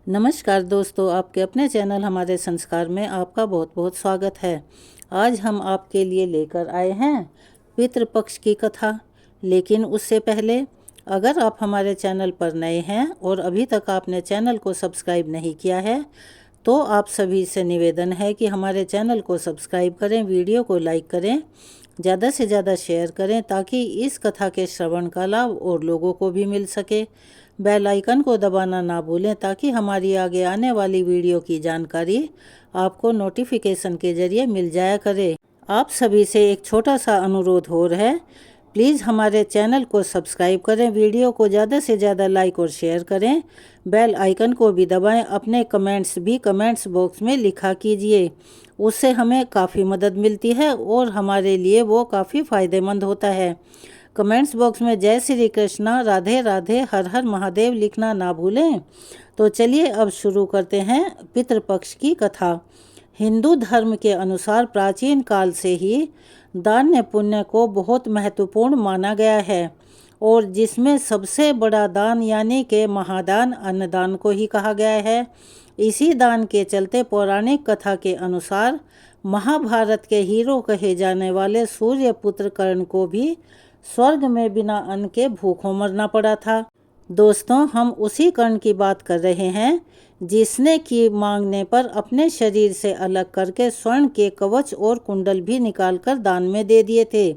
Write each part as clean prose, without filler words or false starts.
नमस्कार दोस्तों, आपके अपने चैनल हमारे संस्कार में आपका बहुत बहुत स्वागत है। आज हम आपके लिए लेकर आए हैं पितृपक्ष की कथा। लेकिन उससे पहले, अगर आप हमारे चैनल पर नए हैं और अभी तक आपने चैनल को सब्सक्राइब नहीं किया है, तो आप सभी से निवेदन है कि हमारे चैनल को सब्सक्राइब करें, वीडियो को लाइक करें, ज़्यादा से ज़्यादा शेयर करें ताकि इस कथा के श्रवण का लाभ और लोगों को भी मिल सके। बेल आइकन को दबाना ना भूलें ताकि हमारी आगे आने वाली वीडियो की जानकारी आपको नोटिफिकेशन के ज़रिए मिल जाया करे। आप सभी से एक छोटा सा अनुरोध हो रहा है, प्लीज़ हमारे चैनल को सब्सक्राइब करें, वीडियो को ज़्यादा से ज़्यादा लाइक और शेयर करें, बेल आइकन को भी दबाएं, अपने कमेंट्स भी कमेंट्स बॉक्स में लिखा कीजिए। उससे हमें काफ़ी मदद मिलती है और हमारे लिए वो काफ़ी फ़ायदेमंद होता है। कमेंट्स बॉक्स में जय श्री कृष्णा, राधे राधे, हर हर महादेव लिखना ना भूलें। तो चलिए अब शुरू करते हैं पितृपक्ष की कथा। हिंदू धर्म के अनुसार प्राचीन काल से ही दान पुण्य को बहुत महत्वपूर्ण माना गया है और जिसमें सबसे बड़ा दान यानी कि महादान अन्नदान को ही कहा गया है। इसी दान के चलते पौराणिक कथा के अनुसार महाभारत के हीरो कहे जाने वाले सूर्यपुत्र कर्ण को भी स्वर्ग में बिना अन्न के भूखों मरना पड़ा था। दोस्तों, हम उसी कर्ण की बात कर रहे हैं जिसने की मांगने पर अपने शरीर से अलग करके स्वर्ण के कवच और कुंडल भी निकालकर दान में दे दिए थे।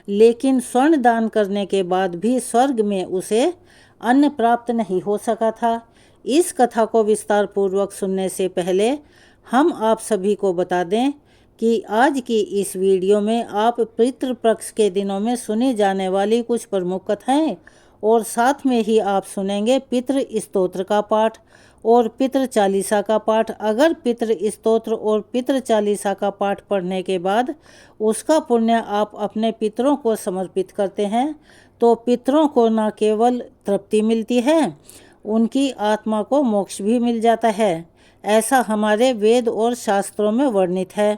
लेकिन स्वर्ण दान करने के बाद भी स्वर्ग में उसे अन्न प्राप्त नहीं हो सका था। इस कथा को विस्तार पूर्वक सुनने से पहले हम आप सभी को बता दें कि आज की इस वीडियो में आप पितृपक्ष के दिनों में सुनी जाने वाली कुछ प्रमुख कथाएं और साथ में ही आप सुनेंगे पितृ स्तोत्र का पाठ और पितृ चालीसा का पाठ। अगर पितृ स्तोत्र और पितृ चालीसा का पाठ पढ़ने के बाद उसका पुण्य आप अपने पितरों को समर्पित करते हैं तो पितरों को न केवल तृप्ति मिलती है, उनकी आत्मा को मोक्ष भी मिल जाता है। ऐसा हमारे वेद और शास्त्रों में वर्णित है।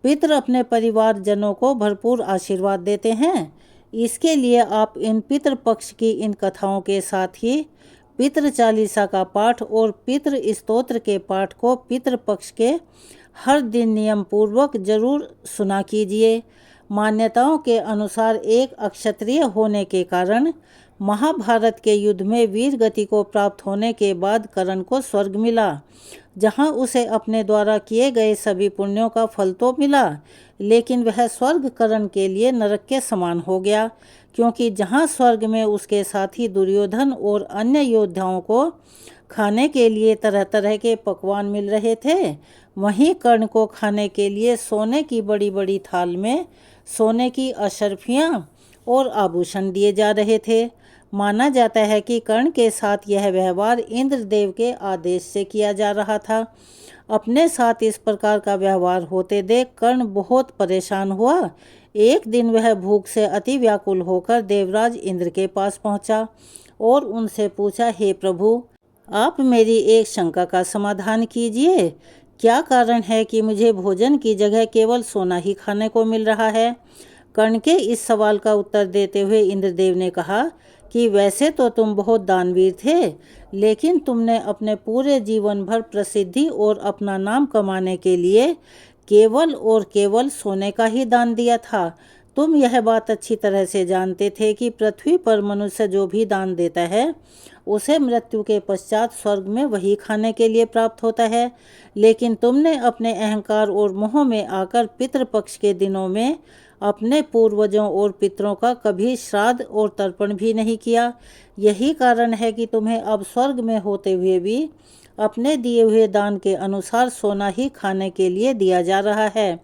पितृ अपने परिवारजनों को भरपूर आशीर्वाद देते हैं। इसके लिए आप इन पितृ पक्ष की इन कथाओं के साथ ही पितृ चालीसा का पाठ और पितृ स्तोत्र के पाठ को पितृ पक्ष के हर दिन नियम पूर्वक जरूर सुना कीजिए। मान्यताओं के अनुसार एक अक्षत्रिय होने के कारण महाभारत के युद्ध में वीर गति को प्राप्त होने के बाद कर्ण को स्वर्ग मिला, जहां उसे अपने द्वारा किए गए सभी पुण्यों का फल तो मिला, लेकिन वह स्वर्ग कर्ण के लिए नरक के समान हो गया, क्योंकि जहां स्वर्ग में उसके साथी दुर्योधन और अन्य योद्धाओं को खाने के लिए तरह तरह के पकवान मिल रहे थे, वहीं कर्ण को खाने के लिए सोने की बड़ी बड़ी थाल में सोने की अशर्फियाँ और आभूषण दिए जा रहे थे। माना जाता है कि कर्ण के साथ यह व्यवहार इंद्रदेव के आदेश से किया जा रहा था। अपने साथ इस प्रकार का व्यवहार होते देख कर्ण बहुत परेशान हुआ। एक दिन वह भूख से अति व्याकुल होकर देवराज इंद्र के पास पहुंचा और उनसे पूछा, हे प्रभु, आप मेरी एक शंका का समाधान कीजिए। क्या कारण है कि मुझे भोजन की जगह केवल सोना ही खाने को मिल रहा है? कर्ण के इस सवाल का उत्तर देते हुए इंद्रदेव ने कहा कि वैसे तो तुम बहुत दानवीर थे, लेकिन तुमने अपने पूरे जीवन भर प्रसिद्धि और अपना नाम कमाने के लिए केवल और केवल सोने का ही दान दिया था। तुम यह बात अच्छी तरह से जानते थे कि पृथ्वी पर मनुष्य जो भी दान देता है उसे मृत्यु के पश्चात स्वर्ग में वही खाने के लिए प्राप्त होता है, लेकिन तुमने अपने अहंकार और मोह में आकर पितृपक्ष के दिनों में अपने पूर्वजों और पितरों का कभी श्राद्ध और तर्पण भी नहीं किया। यही कारण है कि तुम्हें अब स्वर्ग में होते हुए भी अपने दिए हुए दान के अनुसार सोना ही खाने के लिए दिया जा रहा है।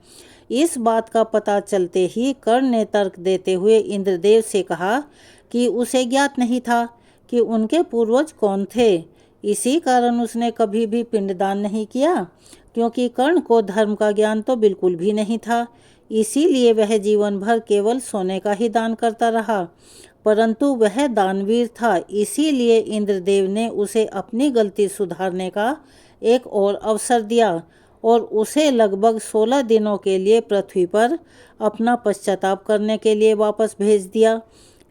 इस बात का पता चलते ही कर्ण ने तर्क देते हुए इंद्रदेव से कहा कि उसे ज्ञात नहीं था कि उनके पूर्वज कौन थे। इसी कारण उसने कभी भी पिंडदान नहीं किया, क्योंकि कर्ण को धर्म का ज्ञान तो बिल्कुल भी नहीं था। इसीलिए वह जीवन भर केवल सोने का ही दान करता रहा। परंतु वह दानवीर था, इसीलिए इंद्रदेव ने उसे अपनी गलती सुधारने का एक और अवसर दिया और उसे लगभग 16 दिनों के लिए पृथ्वी पर अपना पश्चाताप करने के लिए वापस भेज दिया।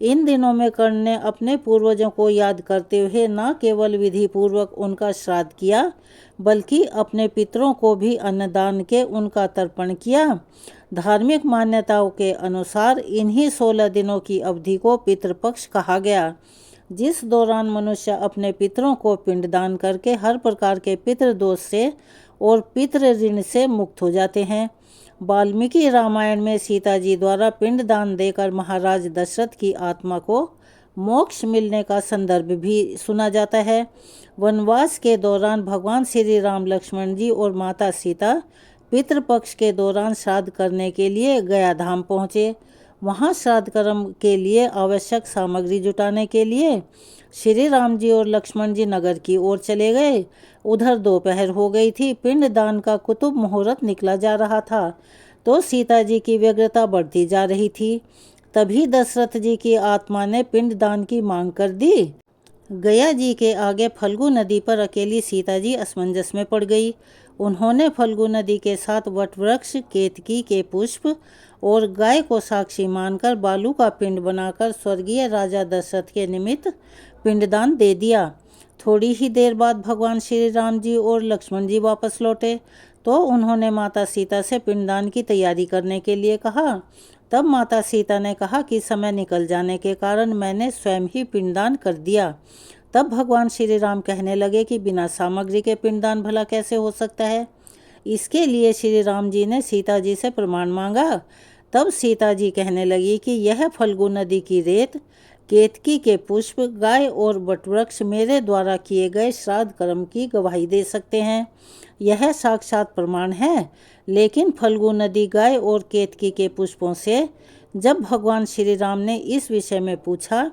इन दिनों में कर्ण ने अपने पूर्वजों को याद करते हुए न केवल विधि पूर्वक उनका श्राद्ध किया, बल्कि अपने पितरों को भी अन्नदान के उनका तर्पण किया। धार्मिक मान्यताओं के अनुसार इन्हीं 16 दिनों की अवधि को पितृपक्ष कहा गया, जिस दौरान मनुष्य अपने पितरों को पिंडदान करके हर प्रकार के पितृदोष से और पितृ ऋण से मुक्त हो जाते हैं। वाल्मीकि रामायण में सीता जी द्वारा पिंडदान देकर महाराज दशरथ की आत्मा को मोक्ष मिलने का संदर्भ भी सुना जाता है। वनवास के दौरान भगवान श्री राम, लक्ष्मण जी और माता सीता पितृपक्ष के दौरान श्राद्ध करने के लिए गया धाम पहुँचे। वहाँ श्राद्ध कर्म के लिए आवश्यक सामग्री जुटाने के लिए श्री राम जी और लक्ष्मण जी नगर की ओर चले गए। उधर दोपहर हो गई थी। पिंडदान का कुतुब मुहूर्त निकला जा रहा था, तो सीता जी की व्यग्रता बढ़ती जा रही थी। तभी दशरथ जी की आत्मा ने पिंडदान की मांग कर दी। गया जी के आगे फल्गु नदी पर अकेली सीता जी असमंजस में पड़ गई। उन्होंने फल्गु नदी के साथ वटवृक्ष, केतकी के पुष्प और गाय को साक्षी मानकर बालू का पिंड बनाकर स्वर्गीय राजा दशरथ के निमित्त पिंडदान दे दिया। थोड़ी ही देर बाद भगवान श्री राम जी और लक्ष्मण जी वापस लौटे, तो उन्होंने माता सीता से पिंडदान की तैयारी करने के लिए कहा। तब माता सीता ने कहा कि समय निकल जाने के कारण मैंने स्वयं ही पिंडदान कर दिया। तब भगवान श्री राम कहने लगे कि बिना सामग्री के पिंडदान भला कैसे हो सकता है। इसके लिए श्री राम जी ने सीता जी से प्रमाण मांगा। तब सीता जी कहने लगी कि यह फल्गु नदी की रेत, केतकी के पुष्प, गाय और वटवृक्ष मेरे द्वारा किए गए श्राद्ध कर्म की गवाही दे सकते हैं। यह साक्षात प्रमाण है। लेकिन फल्गु नदी, गाय और केतकी के पुष्पों से जब भगवान श्री राम ने इस विषय में पूछा,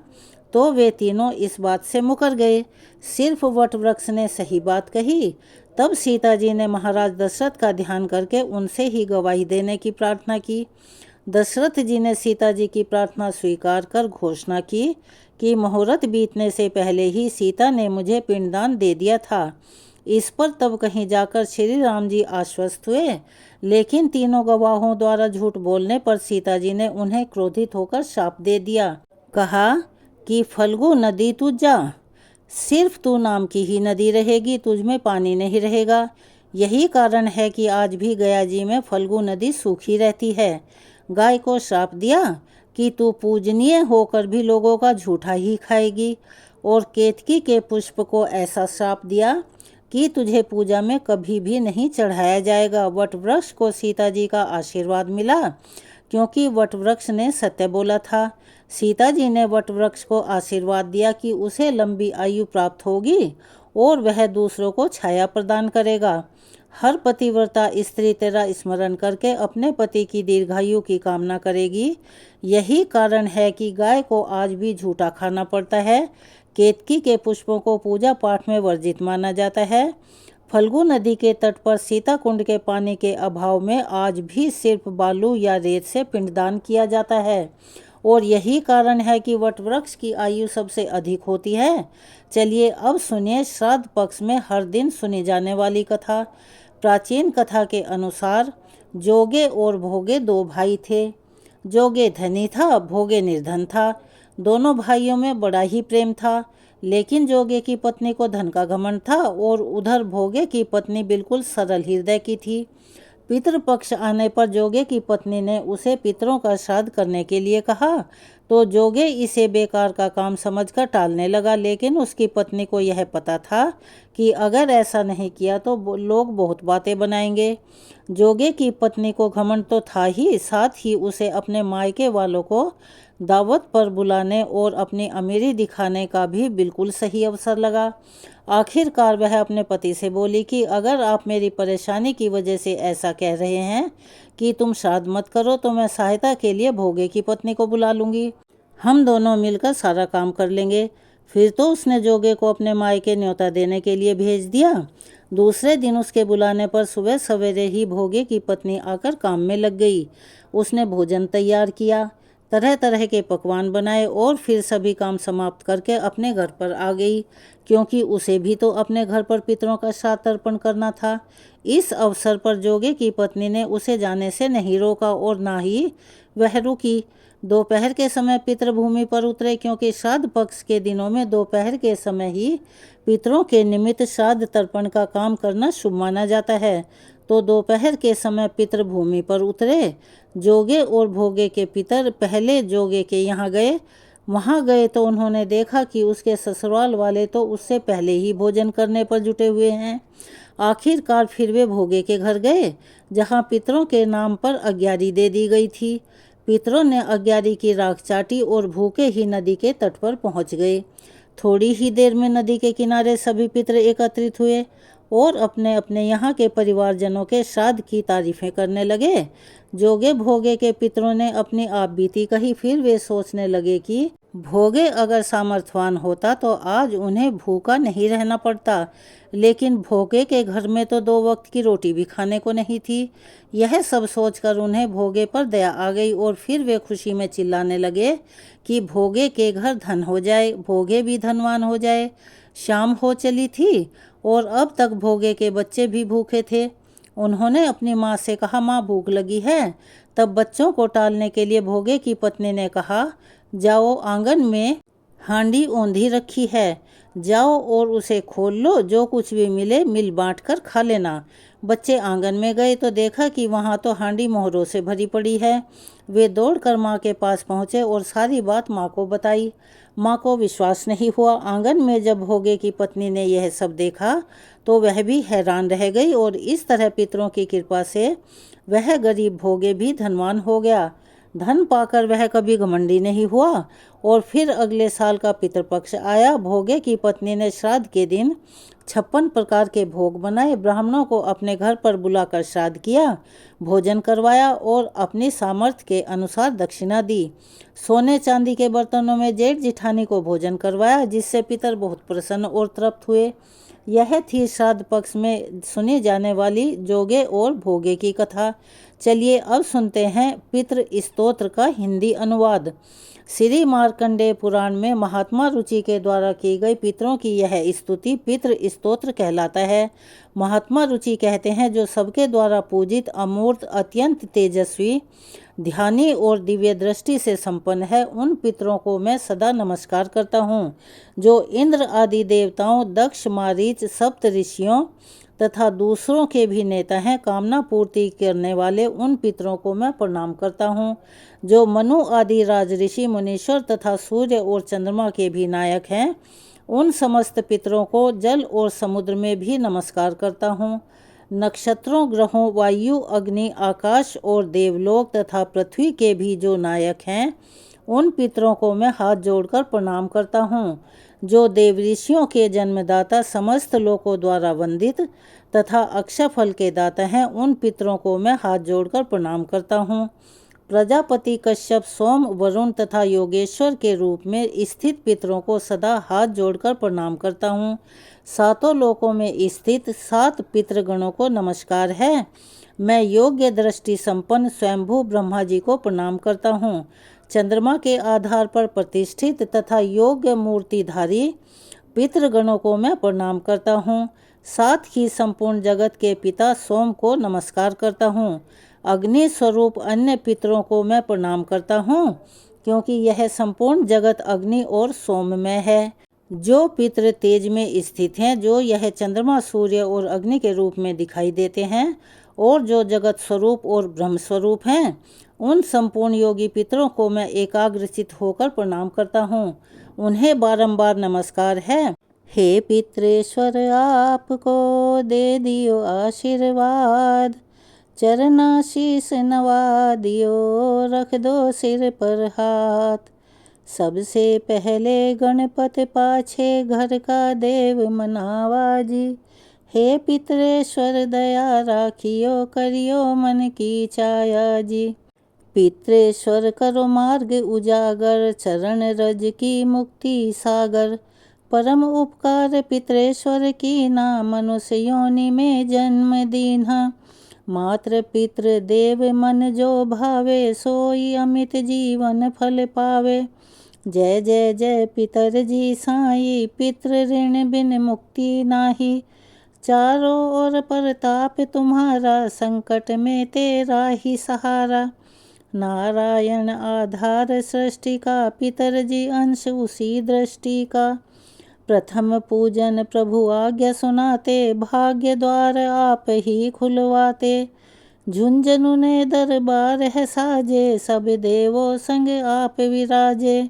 तो वे तीनों इस बात से मुकर गए। सिर्फ वटवृक्ष ने सही बात कही। तब सीता जी ने महाराज दशरथ का ध्यान करके उनसे ही गवाही देने की प्रार्थना की। दशरथ जी ने सीता जी की प्रार्थना स्वीकार कर घोषणा की कि मुहूर्त बीतने से पहले ही सीता ने मुझे पिंडदान दे दिया था। इस पर तब कहीं जाकर श्री राम जी आश्वस्त हुए। लेकिन तीनों गवाहों द्वारा झूठ बोलने पर सीता जी ने उन्हें क्रोधित होकर शाप दे दिया। कहा कि फल्गु नदी तू जा, सिर्फ तू नाम की ही नदी रहेगी, तुझ में पानी नहीं रहेगा। यही कारण है कि आज भी गया जी में फल्गु नदी सूखी रहती है। गाय को श्राप दिया कि तू पूजनीय होकर भी लोगों का झूठा ही खाएगी, और केतकी के पुष्प को ऐसा श्राप दिया कि तुझे पूजा में कभी भी नहीं चढ़ाया जाएगा। वटवृक्ष को सीता जी का आशीर्वाद मिला, क्योंकि वटवृक्ष ने सत्य बोला था। सीता जी ने वटवृक्ष को आशीर्वाद दिया कि उसे लंबी आयु प्राप्त होगी और वह दूसरों को छाया प्रदान करेगा। हर पतिव्रता स्त्री तेरा स्मरण करके अपने पति की दीर्घायु की कामना करेगी। यही कारण है कि गाय को आज भी झूठा खाना पड़ता है। केतकी के पुष्पों को पूजा पाठ में वर्जित माना जाता है। फल्गु नदी के तट पर सीता कुंड के पानी के अभाव में आज भी सिर्फ बालू या रेत से पिंडदान किया जाता है, और यही कारण है कि वटवृक्ष की आयु सबसे अधिक होती है। चलिए अब सुनिए श्राद्ध पक्ष में हर दिन सुनी जाने वाली कथा। प्राचीन कथा के अनुसार जोगे और भोगे दो भाई थे। जोगे धनी था, भोगे निर्धन था। दोनों भाइयों में बड़ा ही प्रेम था, लेकिन जोगे की पत्नी को धन का घमंड था और उधर भोगे की पत्नी बिल्कुल सरल हृदय की थी। पितृपक्ष आने पर जोगे की पत्नी ने उसे पितरों का श्राद्ध करने के लिए कहा, तो जोगे इसे बेकार का काम समझकर टालने लगा। लेकिन उसकी पत्नी को यह पता था कि अगर ऐसा नहीं किया तो लोग बहुत बातें बनाएंगे। जोगे की पत्नी को घमंड तो था ही, साथ ही उसे अपने मायके वालों को दावत पर बुलाने और अपनी अमीरी दिखाने का भी बिल्कुल सही अवसर लगा। आखिरकार वह अपने पति से बोली कि अगर आप मेरी परेशानी की वजह से ऐसा कह रहे हैं कि तुम श्राद्ध मत करो, तो मैं सहायता के लिए भोगे की पत्नी को बुला लूँगी। हम दोनों मिलकर सारा काम कर लेंगे। फिर तो उसने जोगे को अपने मायके न्योता देने के लिए भेज दिया। दूसरे दिन उसके बुलाने पर सुबह सवेरे ही भोगे की पत्नी आकर काम में लग गई। उसने भोजन तैयार किया, तरह तरह के पकवान बनाए और फिर सभी काम समाप्त करके अपने घर पर आ गई, क्योंकि उसे भी तो अपने घर पर पितरों का श्राद्ध अर्पण करना था। इस अवसर पर जोगे की पत्नी ने उसे जाने से नहीं रोका और ना ही वह रुकी। दोपहर के समय पितृभूमि पर उतरे, क्योंकि श्राद्ध पक्ष के दिनों में दोपहर के समय ही पितरों के निमित्त श्राद्ध तर्पण का काम करना शुभ माना जाता है। तो दोपहर के समय पितृभूमि पर उतरे। जोगे और भोगे के पितर पहले जोगे के यहाँ गए। वहाँ गए तो उन्होंने देखा कि उसके ससुराल वाले तो उससे पहले ही भोजन करने पर जुटे हुए हैं। आखिरकार फिर वे भोगे के घर गए, जहाँ पितरों के नाम पर अग्यारी दे दी गई थी। पितरों ने अग्यारी की राख चाटी और भूखे ही नदी के तट पर पहुंच गए। थोड़ी ही देर में नदी के किनारे सभी पितर एकत्रित हुए और अपने अपने यहाँ के परिवारजनों के श्राद्ध की तारीफें करने लगे। जोगे भोगे के पितरों ने अपनी आप बीती कही। फिर वे सोचने लगे कि भोगे अगर सामर्थ्यवान होता तो आज उन्हें भूखा नहीं रहना पड़ता, लेकिन भोगे के घर में तो 2 वक्त की रोटी भी खाने को नहीं थी। यह सब सोचकर उन्हें भोगे पर दया आ गई और फिर वे खुशी में चिल्लाने लगे कि भोगे के घर धन हो जाए, भोगे भी धनवान हो जाए। शाम हो चली थी और अब तक भोगे के बच्चे भी भूखे थे। उन्होंने अपनी माँ से कहा, माँ भूख लगी है। तब बच्चों को टालने के लिए भोगे की पत्नी ने कहा, जाओ आंगन में हांडी औंधी रखी है, जाओ और उसे खोल लो, जो कुछ भी मिले मिल बांट कर खा लेना। बच्चे आंगन में गए तो देखा कि वहाँ तो हांडी मोहरों से भरी पड़ी है। वे दौड़कर माँ के पास पहुँचे और सारी बात माँ को बताई। माँ को विश्वास नहीं हुआ। आंगन में जब भोगे की पत्नी ने यह सब देखा तो वह भी हैरान रह गई और इस तरह पितरों की कृपा से वह गरीब भोगे भी धनवान हो गया। धन पाकर वह कभी घमंडी नहीं हुआ। और फिर अगले साल का पितृपक्ष आया। भोगे की पत्नी ने श्राद्ध के दिन 56 प्रकार के भोग बनाए, ब्राह्मणों को अपने घर पर बुलाकर श्राद्ध किया, भोजन करवाया और अपनी सामर्थ्य के अनुसार दक्षिणा दी। सोने चांदी के बर्तनों में जेठ जिठानी को भोजन करवाया, जिससे पितर बहुत प्रसन्न और तृप्त हुए। यह थी श्राद्ध पक्ष में सुनी जाने वाली जोगे और भोगे की कथा। चलिए अब सुनते हैं पितृ स्तोत्र का हिंदी अनुवाद। श्री मार्कंडेय पुराण में महात्मा रुचि के द्वारा की गई पितरों की यह स्तुति पितृ स्तोत्र कहलाता है। महात्मा रुचि कहते हैं, जो सबके द्वारा पूजित, अमूर्त, अत्यंत तेजस्वी, ध्यानी और दिव्य दृष्टि से संपन्न है, उन पितरों को मैं सदा नमस्कार करता हूँ। जो इंद्र आदि देवताओं, दक्ष, मारीच, सप्त ऋषियों तथा दूसरों के भी नेता हैं, कामना पूर्ति करने वाले उन पितरों को मैं प्रणाम करता हूँ। जो मनु आदि राजऋषि, मुनीश्वर तथा सूर्य और चंद्रमा के भी नायक हैं, उन समस्त पितरों को जल और समुद्र में भी नमस्कार करता हूँ। नक्षत्रों, ग्रहों, वायु, अग्नि, आकाश और देवलोक तथा पृथ्वी के भी जो नायक हैं, उन पितरों को मैं हाथ जोड़कर प्रणाम करता हूँ। जो देवऋषियों के जन्मदाता, समस्त लोकों द्वारा वंदित तथा अक्षयफल के दाता हैं, उन पितरों को मैं हाथ जोड़कर प्रणाम करता हूँ। प्रजापति, कश्यप, सोम, वरुण तथा योगेश्वर के रूप में स्थित पितरों को सदा हाथ जोड़कर प्रणाम करता हूँ। सातों लोकों में स्थित 7 पितृगणों को नमस्कार है। मैं योग्य दृष्टि संपन्न स्वयंभू ब्रह्मा जी को प्रणाम करता हूँ। चंद्रमा के आधार पर प्रतिष्ठित तथा योग्य मूर्तिधारी पितृगणों को मैं प्रणाम करता हूँ। साथ ही संपूर्ण जगत के पिता सोम को नमस्कार करता हूँ। अग्नि स्वरूप अन्य पितरों को मैं प्रणाम करता हूँ, क्योंकि यह संपूर्ण जगत अग्नि और सोममय है। जो पितृ तेज में स्थित हैं, जो यह चंद्रमा, सूर्य और अग्नि के रूप में दिखाई देते हैं और जो जगत स्वरूप और ब्रह्म स्वरूप हैं, उन संपूर्ण योगी पितरों को मैं एकाग्रचित होकर प्रणाम करता हूँ। उन्हें बारंबार नमस्कार है। हे पितृेश्वर, आपको दे दियो आशीर्वाद, चरणाशीष नवा दियो, रख दो सिर पर हाथ। सबसे पहले गणपत, पाछे घर का देव मनावा जी। हे पितरेश्वर, दया राखियो, करियो मन की छाया जी। पितरेश्वर, करो मार्ग उजागर, चरण रज की मुक्ति सागर। परम उपकार पितरेश्वर की ना, मनुष्य योनि में जन्म दीन्हा। मात्र पितृ देव मन जो भावे, सोई अमित जीवन फल पावे। जय जय जय पितर जी साई, पितृ ऋण बिन मुक्ति नाही। चारों ओर प्रताप तुम्हारा, संकट में तेरा ही सहारा। नारायण आधार सृष्टि का, पितर जी अंश उसी दृष्टि का। प्रथम पूजन प्रभु आज्ञा सुनाते, भाग्य द्वार आप ही खुलवाते। झुंझुनू ने दरबार है साजे, सब देवों संग आप विराजे।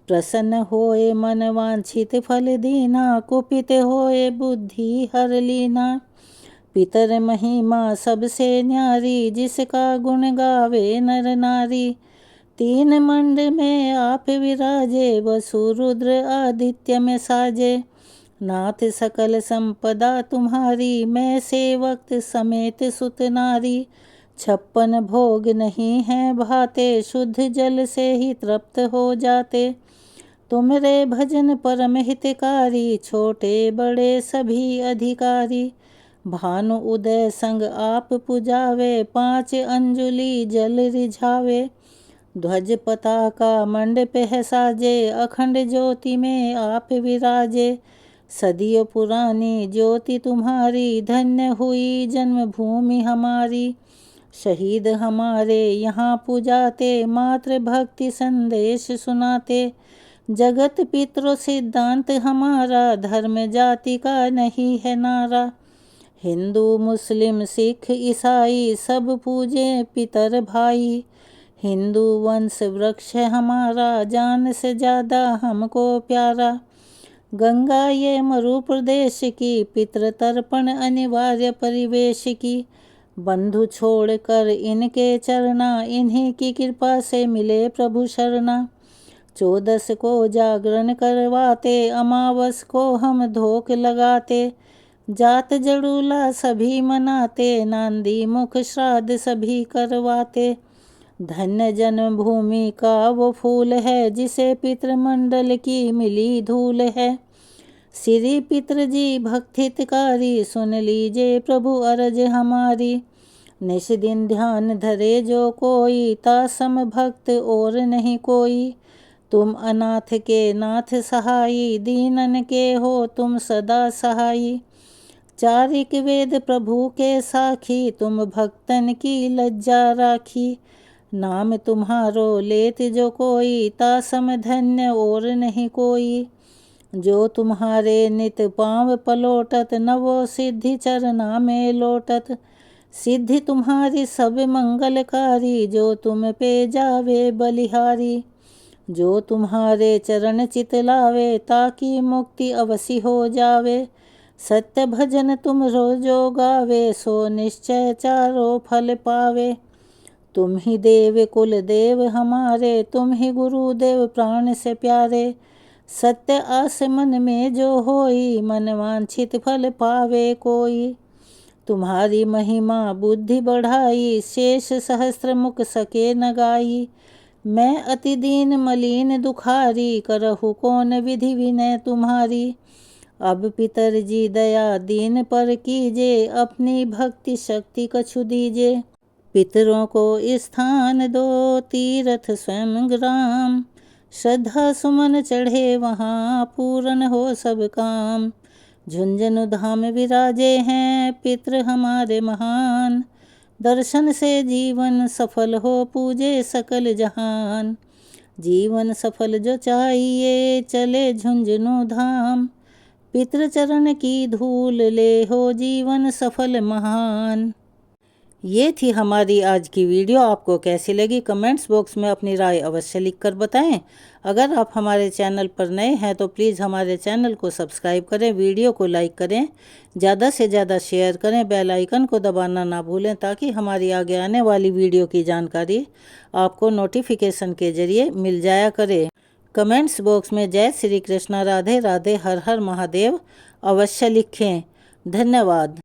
प्रसन्न होए मन वांछित फल दीना, कुपित होए बुद्धि हर लीना। पितर महिमा सबसे न्यारी, जिसका गुण गावे नर नारी। तीन मंड में आप विराजे, वसु रुद्र आदित्य में साजे। नाथ सकल संपदा तुम्हारी, मैं सेवक समेत सुत नारी। 56 भोग नहीं है भाते, शुद्ध जल से ही तृप्त हो जाते। तुमरे भजन परम हितकारी, छोटे बड़े सभी अधिकारी। भानु उदय संग आप पुजावे, 5 अंजुलि जल रिझावे। ध्वज पताका मंडप है साजे, अखंड ज्योति में आप विराजे। सदियों पुरानी ज्योति तुम्हारी, धन्य हुई जन्मभूमि हमारी। शहीद हमारे यहाँ पुजाते, मातृ भक्ति संदेश सुनाते। जगत पितृ सिद्धांत हमारा, धर्म जाति का नहीं है नारा। हिंदू मुस्लिम सिख ईसाई, सब पूजे पितर भाई। हिंदू वंश वृक्ष है हमारा, जान से ज़्यादा हमको प्यारा। गंगा ये मरु प्रदेश की, पितृ तर्पण अनिवार्य परिवेश की। बंधु छोड़कर इनके चरना, इन्हीं की कृपा से मिले प्रभु शरणा। 14 को जागरण करवाते, अमावस को हम धोख लगाते। जात जड़ूला सभी मनाते, नांदी मुख श्राद्ध सभी करवाते। धन्य जन्मभूमि का वो फूल है, जिसे पितृमंडल की मिली धूल है। श्री पितृ जी भक्तिकारी, सुन लीजिए प्रभु अरज हमारी। निश दिन ध्यान धरे जो कोई, तासम भक्त और नहीं कोई। तुम अनाथ के नाथ सहाई, दीनन के हो तुम सदा सहाई। चारिक वेद प्रभु के साखी, तुम भक्तन की लज्जा राखी। नाम तुम्हारो लेत जो कोई, तासम धन्य और नहीं कोई। जो तुम्हारे नित पाँव पलोटत, नवो सिद्धि चरना में लोटत। सिद्धि तुम्हारी सब मंगलकारी, जो तुम पे जावे बलिहारी। जो तुम्हारे चरण चितलावे, ताकि मुक्ति अवश्य हो जावे। सत्य भजन तुम रोजो गावे, सो निश्चय चारों फल पावे। तुम ही देव कुल देव हमारे, तुम ही गुरुदेव प्राण से प्यारे। सत्य आस मन में जो होई, मन वांछित फल पावे कोई। तुम्हारी महिमा बुद्धि बढ़ाई, शेष सहस्त्र मुख सके न गाई। मैं अति दीन मलिन दुखारी, करहु कौन विधि विनय तुम्हारी। अब पितर जी दया दीन पर कीजे, अपनी भक्ति शक्ति कछु दीजे। पितरों को स्थान दो तीर्थ स्वयं ग्राम, श्रद्धा सुमन चढ़े वहाँ पूर्ण हो सब काम। झुंझुनू धाम विराजे हैं पितृ हमारे महान, दर्शन से जीवन सफल हो पूजे सकल जहान। जीवन सफल जो चाहिए चले झुंझुनू धाम, पितृ चरण की धूल ले हो जीवन सफल महान। ये थी हमारी आज की वीडियो। आपको कैसी लगी कमेंट्स बॉक्स में अपनी राय अवश्य लिखकर बताएं। अगर आप हमारे चैनल पर नए हैं तो प्लीज़ हमारे चैनल को सब्सक्राइब करें, वीडियो को लाइक करें, ज़्यादा से ज़्यादा शेयर करें, बेल आइकन को दबाना ना भूलें ताकि हमारी आगे आने वाली वीडियो की जानकारी आपको नोटिफिकेशन के ज़रिए मिल जाया करे। कमेंट्स बॉक्स में जय श्री कृष्णा, राधे राधे, हर हर महादेव अवश्य लिखें। धन्यवाद।